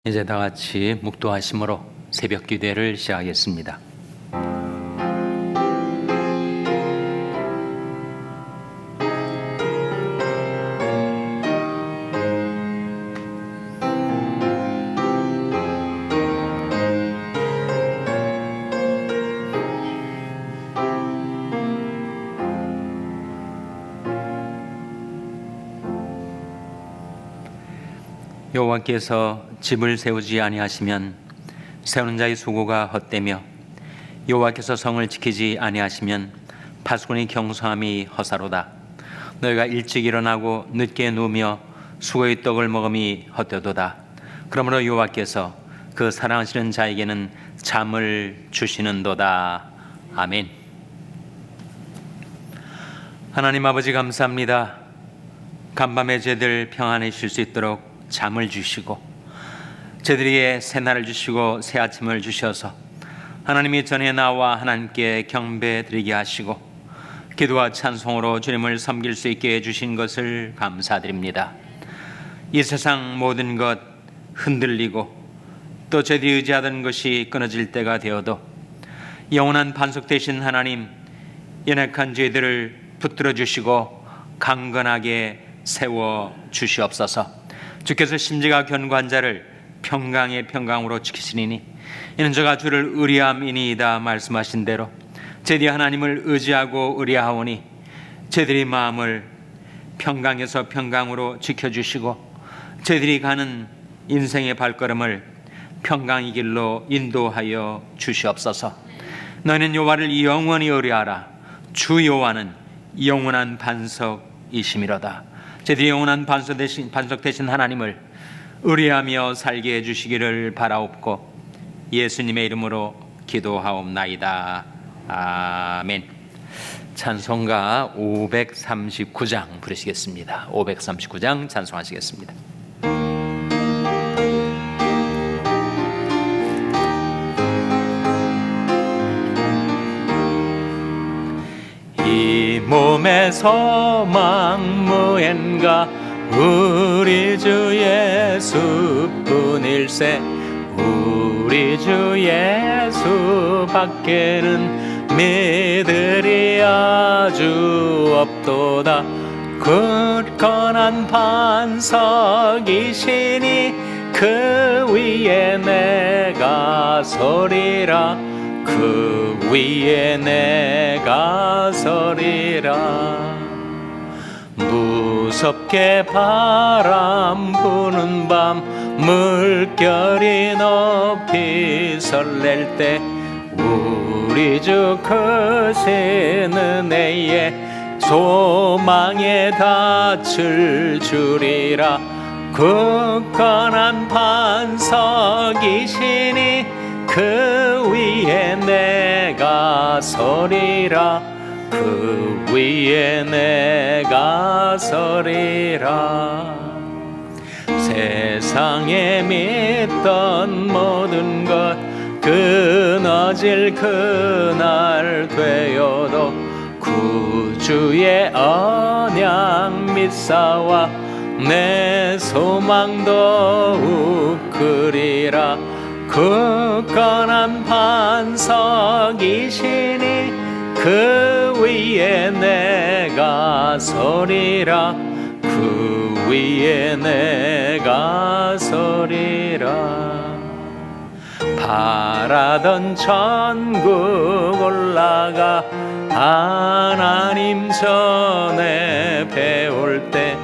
이제 다 같이 묵도하심으로 새벽 기도회를 시작하겠습니다. 여호와께서 집을 세우지 아니하시면 세우는 자의 수고가 헛되며 여호와께서 성을 지키지 아니하시면 파수꾼의 경성함이 허사로다. 너희가 일찍 일어나고 늦게 누우며 수고의 떡을 먹음이 헛되도다. 그러므로 여호와께서 그 사랑하시는 자에게는 잠을 주시는도다. 아멘. 하나님 아버지 감사합니다. 간밤에 저희들 평안히 쉴 수 있도록 잠을 주시고 저희들에게 새날을 주시고 새 아침을 주셔서 하나님이 전에 나와 하나님께 경배드리게 하시고 기도와 찬송으로 주님을 섬길 수 있게 해주신 것을 감사드립니다. 이 세상 모든 것 흔들리고 또 저희들이 의지하던 것이 끊어질 때가 되어도 영원한 반석 되신 하나님, 연약한 저희들을 붙들어 주시고 강건하게 세워 주시옵소서. 주께서 심지가 견고한 자를 평강의 평강으로 지키시리니 이는 저가 주를 의리함이니이다 말씀하신 대로 저희들이 하나님을 의지하고 의리하오니 저희들의 마음을 평강에서 평강으로 지켜주시고 저희들이 가는 인생의 발걸음을 평강의 길로 인도하여 주시옵소서. 너희는 여호와를 영원히 의뢰하라. 주 여호와는 영원한 반석이시미로다. 저희들이 영원한 반석 되신 하나님을 의뢰하며 살게 해주시기를 바라옵고 예수님의 이름으로 기도하옵나이다. 아멘. 찬송가 539장 부르시겠습니다. 539장 찬송하시겠습니다. 이 몸의 소망 무엔가 우리 주 예수뿐일세. 우리 주 예수 밖에는 믿으리 아주 없도다. 굳건한 반석이시니 그 위에 내가 서리라. 그 위에 내가 서리라. 무섭게 바람 부는 밤 물결이 높이 설렐 때 우리 주 크신 은혜에 소망에 닿을 줄이라. 굳건한 반석이시니 그 위에 내가 서리라. 그 위에 내가 서리라. 세상에 믿던 모든 것 끊어질 그날 되어도 구주의 언약 믿사와 내 소망 더욱 크리라. 굳건한 반석이시니 그 위에 내가 서리라. 그 위에 내가 서리라. 바라던 천국 올라가 하나님 전에 배울 때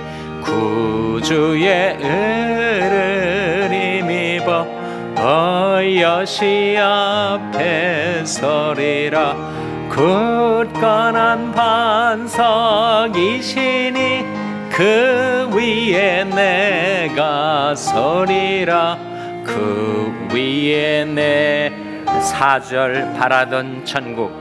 구주의 은혜를 힘입어 여시 앞에 서리라. 굳건한 반석이시니 그 위에 내가 서리라. 그 위에 내 4절 바라던 천국.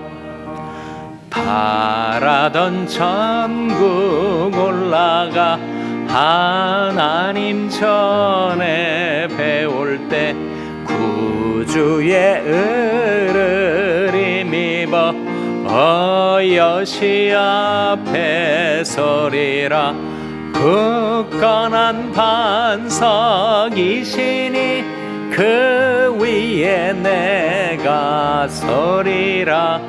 바라던 천국 올라가 하나님 전에 배울 때 구주의 은혜를 힘입어 여시 앞에 서리라. 굳건한 반석이시니 그 위에 내가 서리라.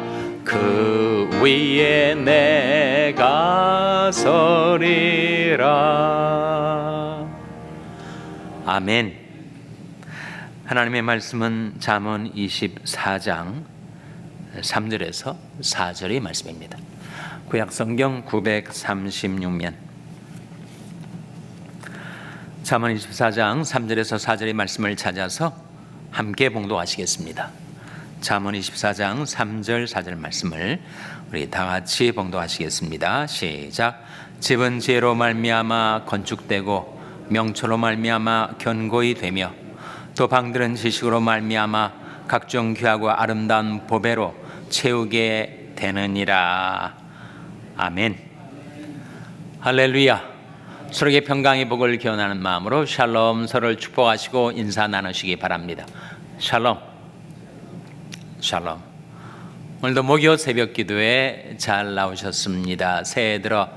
그 위에 내가 서리라. 아멘. 하나님의 말씀은 잠언 24장 3절에서 4절의 말씀입니다. 구약성경 936면 잠언 24장 3절에서 4절의 말씀을 찾아서 함께 봉독하시겠습니다. 잠언 24장 3절 4절 말씀을 우리 다 같이 봉독하시겠습니다. 시작. 집은 지혜로 말미암아 건축되고 명철로 말미암아 견고히 되며 또 방들은 지식으로 말미암아 각종 귀하고 아름다운 보배로 채우게 되느니라. 아멘. 할렐루야. 서로에게 평강의 복을 기원하는 마음으로 샬롬, 서로를 축복하시고 인사 나누시기 바랍니다. 샬롬. 샬롬. 오늘도 목요 새벽 기도에 잘 나오셨습니다. 새해 들어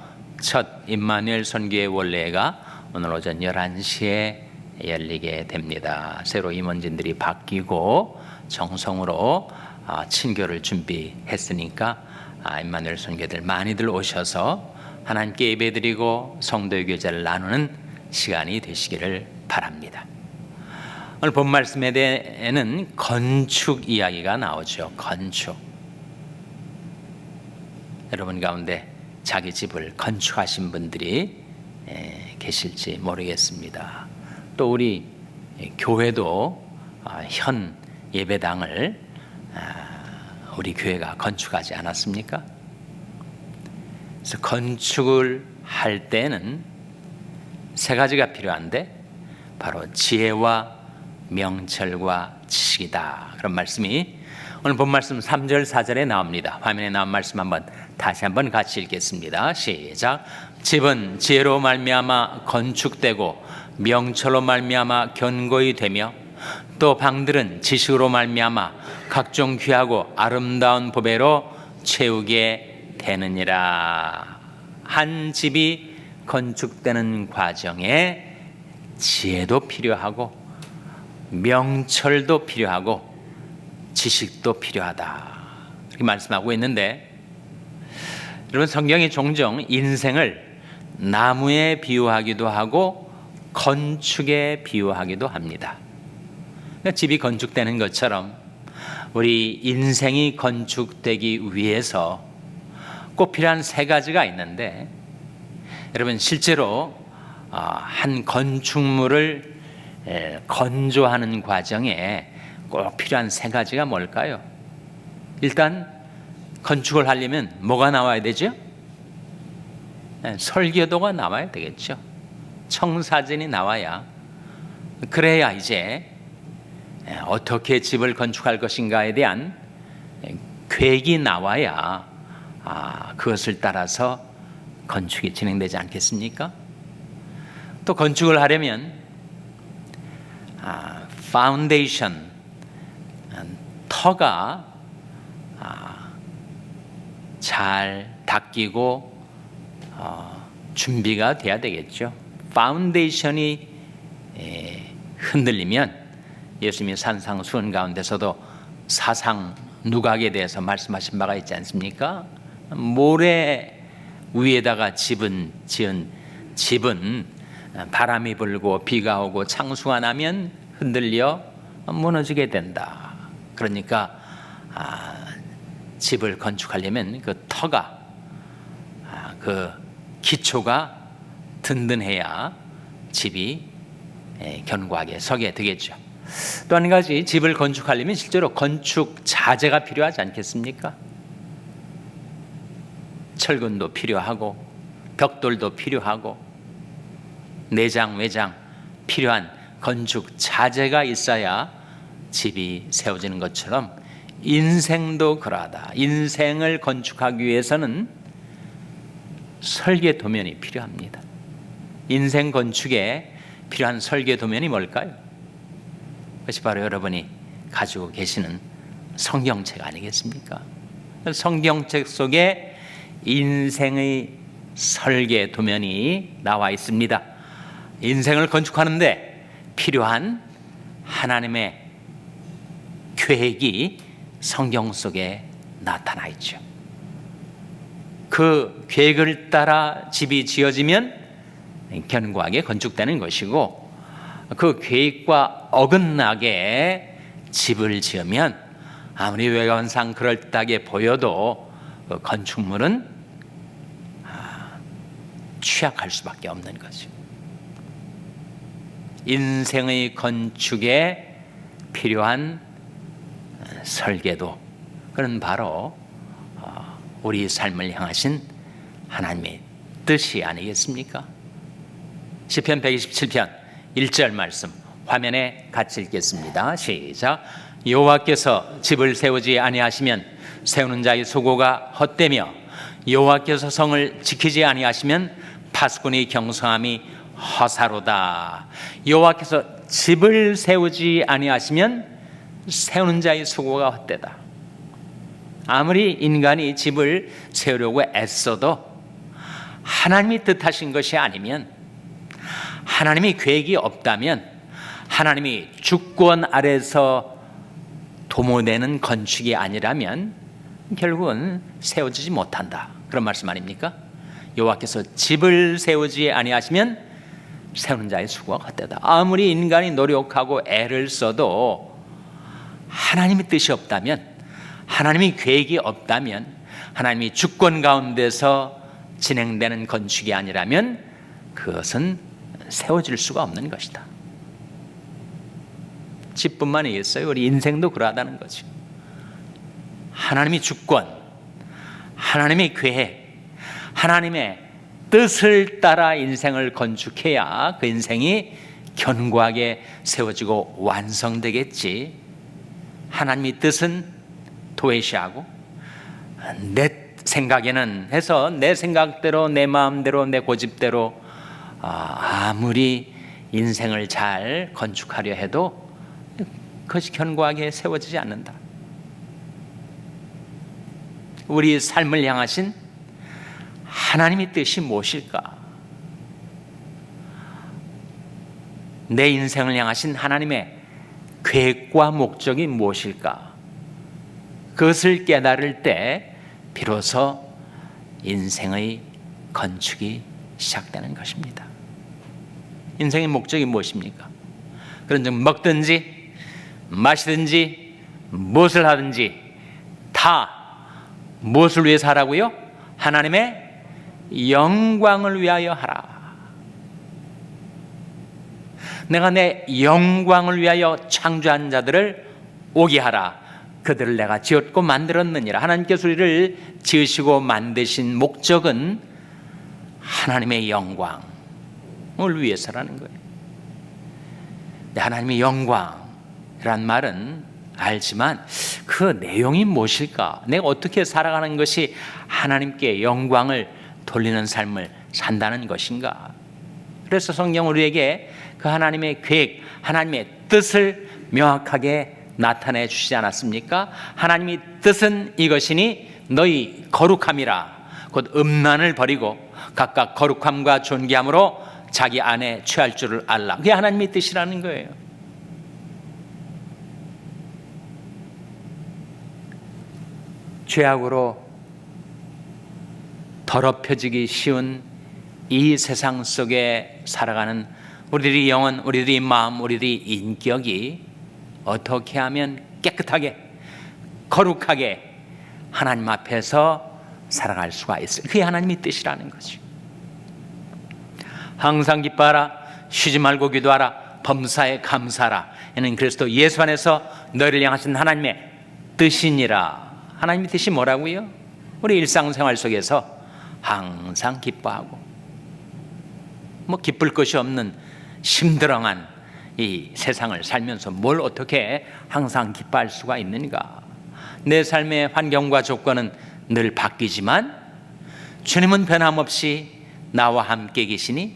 첫 임마누엘 선교의 원례가 오늘 오전 11시에 열리게 됩니다. 새로 임원진들이 바뀌고 정성으로 친교를 준비했으니까 임마누엘 선교들 많이들 오셔서 하나님께 예배드리고 성도의 교제를 나누는 시간이 되시기를 바랍니다. 오늘 본 말씀에는 건축 이야기가 나오죠. 건축. 여러분 가운데 자기 집을 건축하신 분들이 계실지 모르겠습니다. 또 우리 교회도 현 예배당을 우리 교회가 건축하지 않았습니까? 그래서 건축을 할 때는 세 가지가 필요한데 바로 지혜와 명철과 지식이다. 그런 말씀이 오늘 본 말씀 3절 4절에 나옵니다. 화면에 나온 말씀 다시 한번 같이 읽겠습니다. 시작. 집은 지혜로 말미암아 건축되고 명철로 말미암아 견고히 되며 또 방들은 지식으로 말미암아 각종 귀하고 아름다운 보배로 채우게 되느니라. 한 집이 건축되는 과정에 지혜도 필요하고 명철도 필요하고 지식도 필요하다. 이렇게 말씀하고 있는데 여러분 성경이 종종 인생을 나무에 비유하기도 하고 건축에 비유하기도 합니다. 그러니까 집이 건축되는 것처럼 우리 인생이 건축되기 위해서 꼭 필요한 세 가지가 있는데 여러분 실제로 한 건축물을 건조하는 과정에 꼭 필요한 세 가지가 뭘까요? 일단 건축을 하려면 뭐가 나와야 되죠? 설계도가 나와야 되겠죠. 청사진이 나와야 그래야 이제 어떻게 집을 건축할 것인가에 대한 계획이 나와야 그것을 따라서 건축이 진행되지 않겠습니까? 또 건축을 하려면 파운데이션, 터가 잘 닦이고 준비가 돼야 되겠죠. 파운데이션이 흔들리면 예수님이 산상수훈 가운데서도 사상 누각에 대해서 말씀하신 바가 있지 않습니까? 모래 위에다가 지은 집은 바람이 불고 비가 오고 창수가 나면 흔들려 무너지게 된다. 그러니까 집을 건축하려면 그 터가 그 기초가 든든해야 집이 견고하게 서게 되겠죠. 또 한 가지 집을 건축하려면 실제로 건축 자재가 필요하지 않겠습니까? 철근도 필요하고 벽돌도 필요하고 내장 외장 필요한 건축 자재가 있어야 집이 세워지는 것처럼 인생도 그러하다. 인생을 건축하기 위해서는 설계 도면이 필요합니다. 인생 건축에 필요한 설계 도면이 뭘까요? 그것이 바로 여러분이 가지고 계시는 성경책 아니겠습니까? 성경책 속에 인생의 설계 도면이 나와 있습니다. 인생을 건축하는데 필요한 하나님의 계획이 성경 속에 나타나 있죠. 그 계획을 따라 집이 지어지면 견고하게 건축되는 것이고, 그 계획과 어긋나게 집을 지으면 아무리 외관상 그럴듯하게 보여도 그 건축물은 취약할 수밖에 없는 거죠. 인생의 건축에 필요한 설계도, 그건 바로 우리 삶을 향하신 하나님의 뜻이 아니겠습니까? 시편 127편 1절 말씀 화면에 같이 읽겠습니다. 시작. 여호와께서 집을 세우지 아니하시면 세우는 자의 수고가 헛되며 여호와께서 성을 지키지 아니하시면 파수꾼의 경성함이 허사로다. 여호와께서 집을 세우지 아니하시면 세우는 자의 수고가 헛되다. 아무리 인간이 집을 세우려고 애써도 하나님이 뜻하신 것이 아니면, 하나님이 계획이 없다면, 하나님이 주권 아래서 도모되는 건축이 아니라면 결국은 세워지지 못한다. 그런 말씀 아닙니까? 여호와께서 집을 세우지 아니하시면 세우는 자의 수고가 헛되다. 아무리 인간이 노력하고 애를 써도 하나님의 뜻이 없다면, 하나님의 계획이 없다면, 하나님이 주권 가운데서 진행되는 건축이 아니라면 그것은 세워질 수가 없는 것이다. 집뿐만 아니겠어요? 우리 인생도 그러하다는 거죠. 하나님의 주권, 하나님의 계획, 하나님의 뜻을 따라 인생을 건축해야 그 인생이 견고하게 세워지고 완성되겠지. 하나님의 뜻은 도외시하고 내 생각에는 해서 내 생각대로, 내 마음대로, 내 고집대로 아무리 인생을 잘 건축하려 해도 그것이 견고하게 세워지지 않는다. 우리 삶을 향하신 하나님의 뜻이 무엇일까? 내 인생을 향하신 하나님의 계획과 목적이 무엇일까? 그것을 깨달을 때 비로소 인생의 건축이 시작되는 것입니다. 인생의 목적이 무엇입니까? 그런 즉 먹든지 마시든지 무엇을 하든지 다 무엇을 위해서 하라고요? 하나님의 영광을 위하여 하라. 내가 내 영광을 위하여 창조한 자들을 오게 하라. 그들을 내가 지었고 만들었느니라. 하나님께서 우리를 지으시고 만드신 목적은 하나님의 영광을 위해서라는 거예요. 하나님의 영광이란 말은 알지만 그 내용이 무엇일까? 내가 어떻게 살아가는 것이 하나님께 영광을 돌리는 삶을 산다는 것인가? 그래서 성경 우리에게 그 하나님의 계획, 하나님의 뜻을 명확하게 나타내 주시지 않았습니까? 하나님의 뜻은 이것이니 너희 거룩함이라. 곧 음란을 버리고 각각 거룩함과 존귀함으로 자기 안에 취할 줄을 알라. 그게 하나님의 뜻이라는 거예요. 죄악으로 더럽혀지기 쉬운 이 세상 속에 살아가는 우리들의 영혼, 우리들의 마음, 우리들의 인격이 어떻게 하면 깨끗하게 거룩하게 하나님 앞에서 살아갈 수가 있어요. 그게 하나님의 뜻이라는 거죠. 항상 기뻐하라, 쉬지 말고 기도하라, 범사에 감사하라. 이는 그리스도 예수 안에서 너희를 향하신 하나님의 뜻이니라. 하나님의 뜻이 뭐라고요? 우리 일상생활 속에서 항상 기뻐하고, 뭐 기쁠 것이 없는 심드렁한 이 세상을 살면서 뭘 어떻게 항상 기뻐할 수가 있는가? 내 삶의 환경과 조건은 늘 바뀌지만 주님은 변함없이 나와 함께 계시니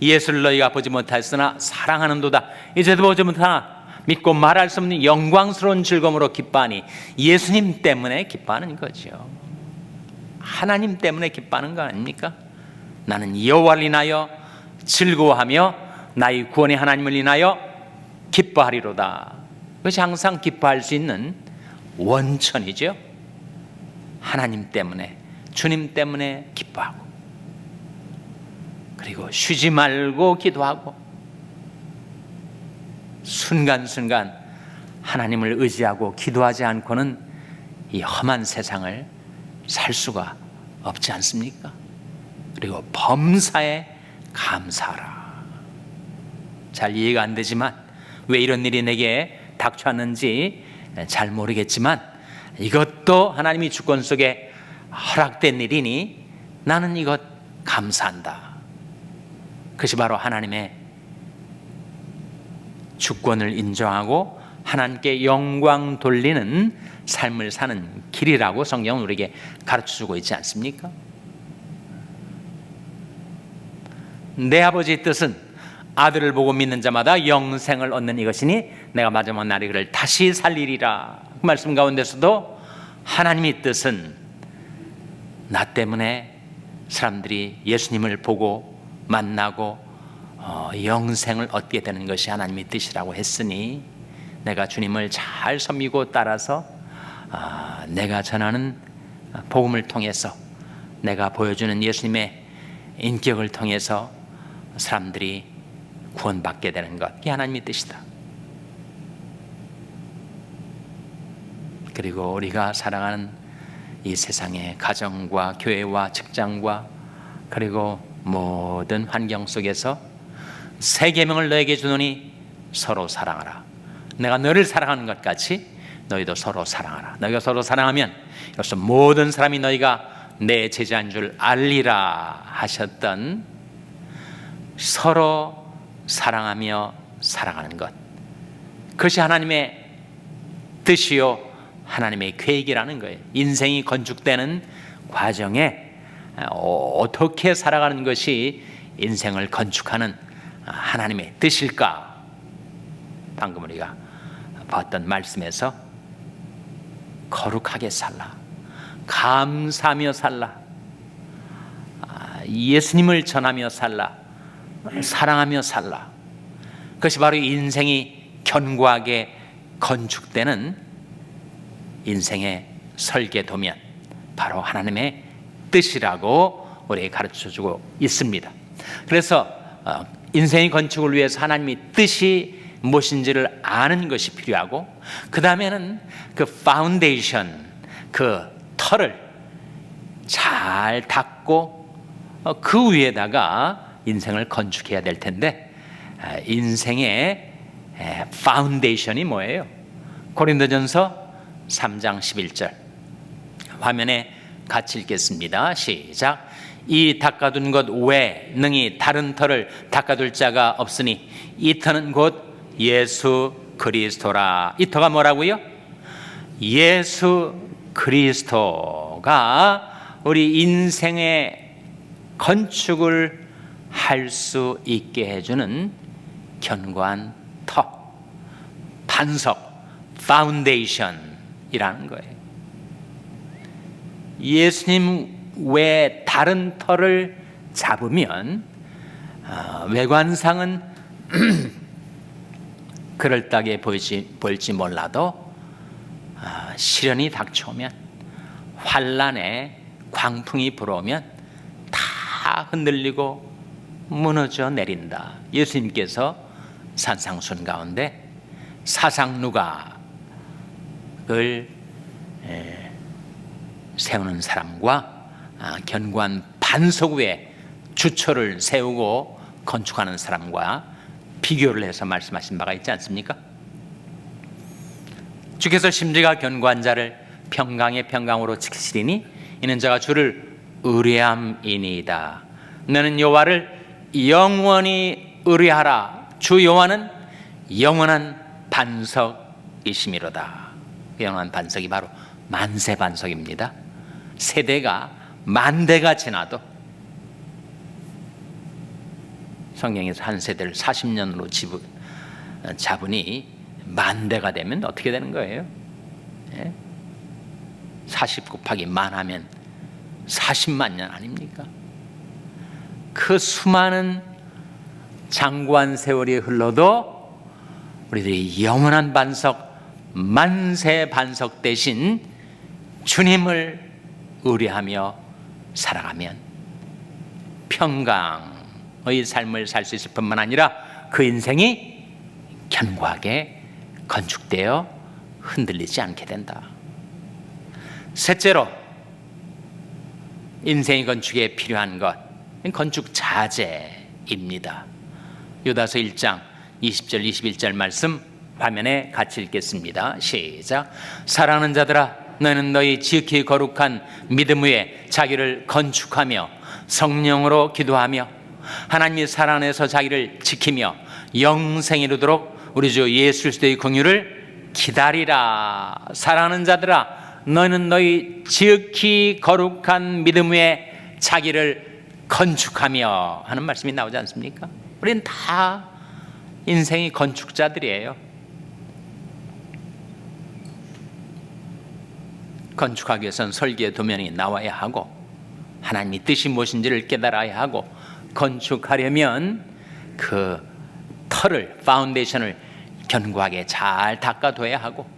예수를 너희가 보지 못하였으나 사랑하는도다. 이제도 보지 못하나 믿고 말할 수 없는 영광스러운 즐거움으로 기뻐하니 예수님 때문에 기뻐하는 거죠. 하나님 때문에 기뻐하는 거 아닙니까? 나는 여호와를 인하여 즐거워하며 나의 구원의 하나님을 인하여 기뻐하리로다. 그것이 항상 기뻐할 수 있는 원천이죠. 하나님 때문에, 주님 때문에 기뻐하고, 그리고 쉬지 말고 기도하고, 순간순간 하나님을 의지하고 기도하지 않고는 이 험한 세상을 살 수가 없지 않습니까? 그리고 범사에 감사하라. 잘 이해가 안 되지만, 왜 이런 일이 내게 닥쳐왔는지 잘 모르겠지만, 이것도 하나님이 주권 속에 허락된 일이니 나는 이것 감사한다. 그것이 바로 하나님의 주권을 인정하고 하나님께 영광 돌리는 삶을 사는 길이라고 성경은 우리에게 가르쳐주고 있지 않습니까? 내 아버지의 뜻은 아들을 보고 믿는 자마다 영생을 얻는 이것이니 내가 마지막 날에 그를 다시 살리리라. 그 말씀 가운데서도 하나님의 뜻은 나 때문에 사람들이 예수님을 보고 만나고 영생을 얻게 되는 것이 하나님의 뜻이라고 했으니, 내가 주님을 잘 섬기고 따라서 내가 전하는 복음을 통해서, 내가 보여주는 예수님의 인격을 통해서 사람들이 구원받게 되는 것, 이게 하나님의 뜻이다. 그리고 우리가 살아가는 이 세상의 가정과 교회와 직장과 그리고 모든 환경 속에서 새 계명을 너에게 주노니 서로 사랑하라. 내가 너를 사랑하는 것 같이 너희도 서로 사랑하라. 너희가 서로 사랑하면 이로써 모든 사람이 너희가 내 제자인 줄 알리라 하셨던, 서로 사랑하며 살아가는 것, 그것이 하나님의 뜻이요 하나님의 계획이라는 거예요. 인생이 건축되는 과정에 어떻게 살아가는 것이 인생을 건축하는 하나님의 뜻일까? 방금 우리가 봤던 말씀에서 거룩하게 살라, 감사하며 살라, 예수님을 전하며 살라, 사랑하며 살라. 그것이 바로 인생이 견고하게 건축되는 인생의 설계도면, 바로 하나님의 뜻이라고 우리에게 가르쳐주고 있습니다. 그래서 인생의 건축을 위해서 하나님의 뜻이 무엇인지를 아는 것이 필요하고, 그 다음에는 그 파운데이션, 그 털을 잘 닦고 그 위에다가 인생을 건축해야 될 텐데, 인생의 파운데이션이 뭐예요? 고린도전서 3장 11절 화면에 같이 읽겠습니다. 시작. 이 닦아둔 것 외에 능히 다른 터를 닦아둘 자가 없으니 이 터는 곧 예수 그리스도라. 이 터가 뭐라고요? 예수 그리스도가 우리 인생의 건축을 할 수 있게 해주는 견고한 터, 반석, 파운데이션이라는 거예요. 예수님 외에 다른 터를 잡으면 외관상은 그럴듯하게 보일지 몰라도 시련이 닥쳐오면, 환난에 광풍이 불어오면 다 흔들리고 무너져 내린다. 예수님께서 산상순 가운데 사상누각을 세우는 사람과 견고한 반석 위에 주초를 세우고 건축하는 사람과 비교를 해서 말씀하신 바가 있지 않습니까? 주께서 심지가 견고한 자를 평강의 평강으로 지키시리니 이는 저가 주를 의뢰함이니이다. 너는 여호와를 영원히 의뢰하라. 주 여호와는 영원한 반석이시미로다. 영원한 반석이 바로 만세 반석입니다. 세대가 만대가 지나도, 성경에서 한 세대를 40년으로 잡으니 만대가 되면 어떻게 되는 거예요? 40 곱하기 만 하면 40만 년 아닙니까? 그 수많은 장구한 세월이 흘러도 우리들이 영원한 반석, 만세 반석 대신 주님을 의뢰하며 살아가면 평강의 삶을 살 수 있을 뿐만 아니라 그 인생이 견고하게 건축되어 흔들리지 않게 된다. 셋째로 인생의 건축에 필요한 것, 건축 자재입니다. 요다서 1장 20절 21절 말씀 화면에 같이 읽겠습니다. 시작. 사랑하는 자들아, 너희는 너희 지극히 거룩한 믿음 위에 자기를 건축하며 성령으로 기도하며 하나님의 사랑 안에서 자기를 지키며 영생에 이르도록 우리 주 예수 그리스도의 긍휼을 기다리라. 사랑하는 자들아, 너희는 너희 지극히 거룩한 믿음 위에 자기를 건축하며 하는 말씀이 나오지 않습니까? 우리는 다 인생의 건축자들이에요. 건축하기 위해서는 설계의 도면이 나와야 하고 하나님의 뜻이 무엇인지를 깨달아야 하고 건축하려면 그 터를, 파운데이션을 견고하게 잘 닦아둬야 하고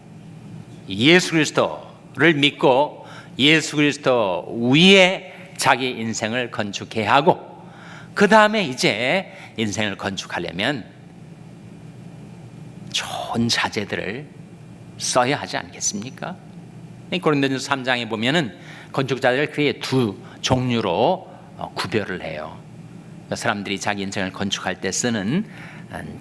예수 그리스도를 믿고 예수 그리스도 위에 자기 인생을 건축해야 하고 그 다음에 이제 인생을 건축하려면 좋은 자재들을 써야 하지 않겠습니까? 고린도전서 3장에 보면은 건축자들을 크게 두 종류로 구별을 해요. 사람들이 자기 인생을 건축할 때 쓰는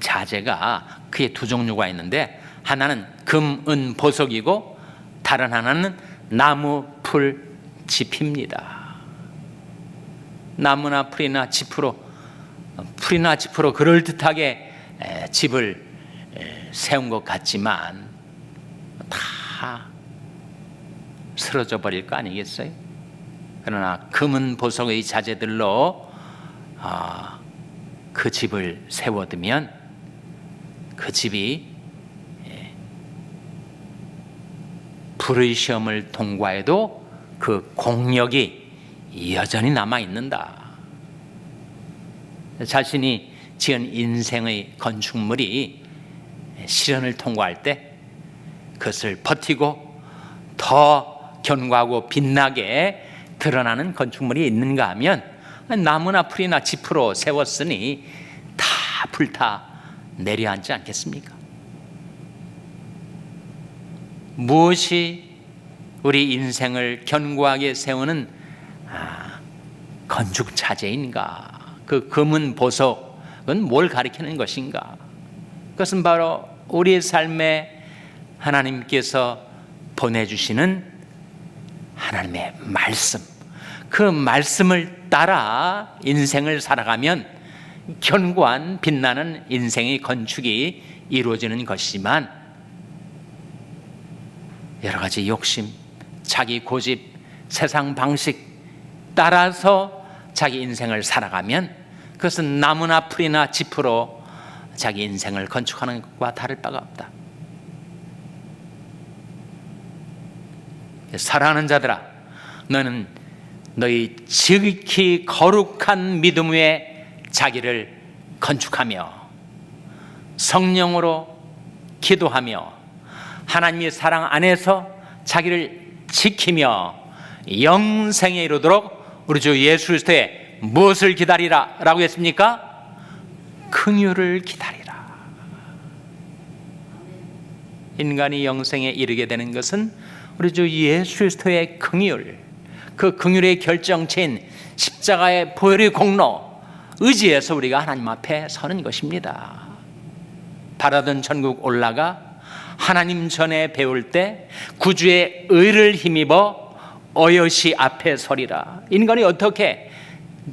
자재가 크게 두 종류가 있는데 하나는 금, 은, 보석이고 다른 하나는 나무, 풀, 짚입니다. 나무나 풀이나 짚으로 그럴듯하게 집을 세운 것 같지만 다 쓰러져 버릴 거 아니겠어요? 그러나 금은 보석의 자재들로 그 집을 세워두면 그 집이 불의 시험을 통과해도 그 공력이 여전히 남아있는다. 자신이 지은 인생의 건축물이 시련을 통과할 때 그것을 버티고 더 견고하고 빛나게 드러나는 건축물이 있는가 하면 나무나 풀이나 짚으로 세웠으니 다 불타 내려앉지 않겠습니까? 무엇이 우리 인생을 견고하게 세우는 건축 자재인가? 그 금은 보석은 뭘 가리키는 것인가? 그것은 바로 우리의 삶에 하나님께서 보내주시는 하나님의 말씀, 그 말씀을 따라 인생을 살아가면 견고한 빛나는 인생의 건축이 이루어지는 것이지만 여러 가지 욕심, 자기 고집, 세상 방식 따라서 자기 인생을 살아가면 그것은 나무나 풀이나 짚으로 자기 인생을 건축하는 것과 다를 바가 없다. 사랑하는 자들아, 너는 너희 지극히 거룩한 믿음 위에 자기를 건축하며 성령으로 기도하며 하나님의 사랑 안에서 자기를 지키며 영생에 이르도록 우리 주 예수 그리스도의 무엇을 기다리라 라고 했습니까? 긍휼을 기다리라. 인간이 영생에 이르게 되는 것은 우리 주 예수 그리스도의 긍휼, 그 긍휼의 결정체인 십자가의 보혈의 공로 의지해서 우리가 하나님 앞에 서는 것입니다. 바라던 천국 올라가 하나님 전에 배울 때 구주의 의를 힘입어 어여시 앞에 서리라. 인간이 어떻게,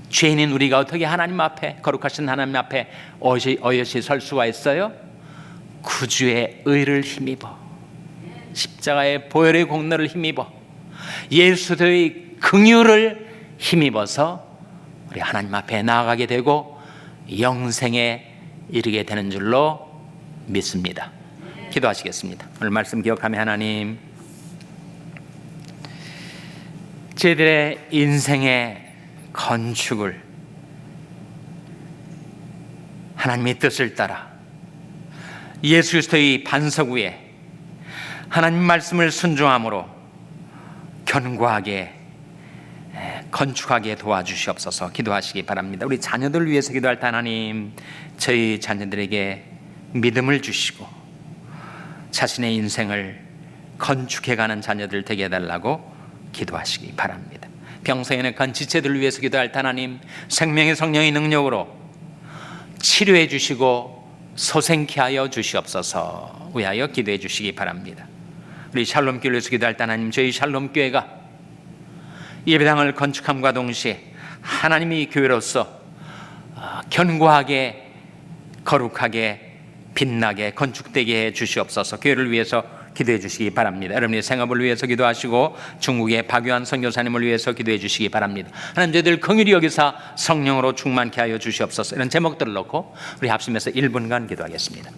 죄인인 우리가 어떻게 하나님 앞에, 거룩하신 하나님 앞에 어여시 설 수가 있어요? 구주의 의를 힘입어, 십자가의 보혈의 공로를 힘입어, 예수의 긍휼을 힘입어서 우리 하나님 앞에 나아가게 되고 영생에 이르게 되는 줄로 믿습니다. 기도하시겠습니다. 오늘 말씀 기억하며 하나님, 저희들의 인생의 건축을 하나님의 뜻을 따라 예수 그리스도의 반석 위에 하나님 말씀을 순종함으로 견고하게 건축하게 도와주시옵소서. 기도하시기 바랍니다. 우리 자녀들 위해서 기도할 때 하나님, 저희 자녀들에게 믿음을 주시고 자신의 인생을 건축해가는 자녀들 되게 해달라고 기도하시기 바랍니다. 병성에 내간 지체들을 위해서 기도할 때 하나님, 생명의 성령의 능력으로 치료해 주시고 소생케 하여 주시옵소서. 위하여 기도해 주시기 바랍니다. 우리 샬롬교회를 위해서 기도할 때 하나님, 저희 샬롬교회가 예배당을 건축함과 동시에 하나님의 교회로서 견고하게 거룩하게 빛나게 건축되게 해 주시옵소서. 교회를 위해서 기도해 주시기 바랍니다. 여러분의 생업을 위해서 기도하시고 중국의 박유한 선교사님을 위해서 기도해 주시기 바랍니다. 하나님, 저희들 긍휼히 여기사 성령으로 충만케 하여 주시옵소서. 이런 제목들을 놓고 우리 합심해서 1분간 기도하겠습니다.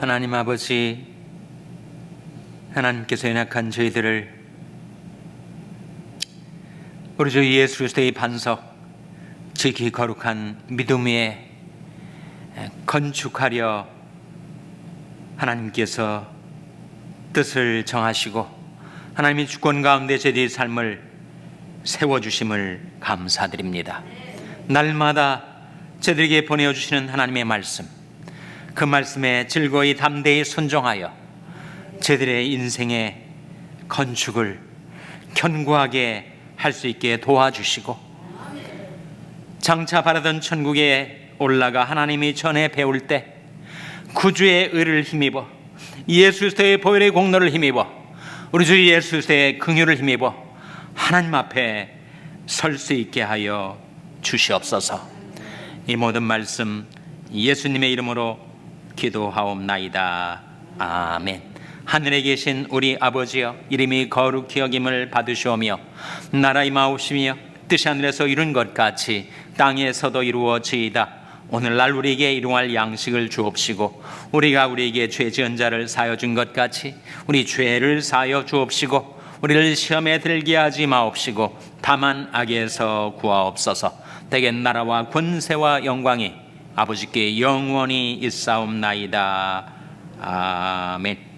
하나님 아버지, 하나님께서 연약한 저희들을 우리 주 예수 그리스도의 반석, 지극히 거룩한 믿음 위에 건축하려 하나님께서 뜻을 정하시고 하나님의 주권 가운데 저희들의 삶을 세워주심을 감사드립니다. 날마다 저희들에게 보내주시는 하나님의 말씀, 그 말씀에 즐거이 담대히 순종하여 저희들의 인생의 건축을 견고하게 할 수 있게 도와주시고 장차 바라던 천국에 올라가 하나님이 전에 배울 때 구주의 의를 힘입어 예수 그리스도의 보혈의 공로를 힘입어 우리 주 예수 그리스도의 긍휼을 힘입어 하나님 앞에 설 수 있게 하여 주시옵소서. 이 모든 말씀 예수님의 이름으로 기도하옵나이다. 아멘. 하늘에 계신 우리 아버지여, 이름이 거룩히 여김을 받으시오며 나라 임하옵시며 뜻이 하늘에서 이룬 것 같이 땅에서도 이루어지이다. 오늘날 우리에게 일용할 양식을 주옵시고 우리가 우리에게 죄 지은 자를 사하여 준 것 같이 우리 죄를 사하여 주옵시고 우리를 시험에 들게 하지 마옵시고 다만 악에서 구하옵소서. 대개 나라와 권세와 영광이 아버지께 영원히 있사옵나이다. 아멘.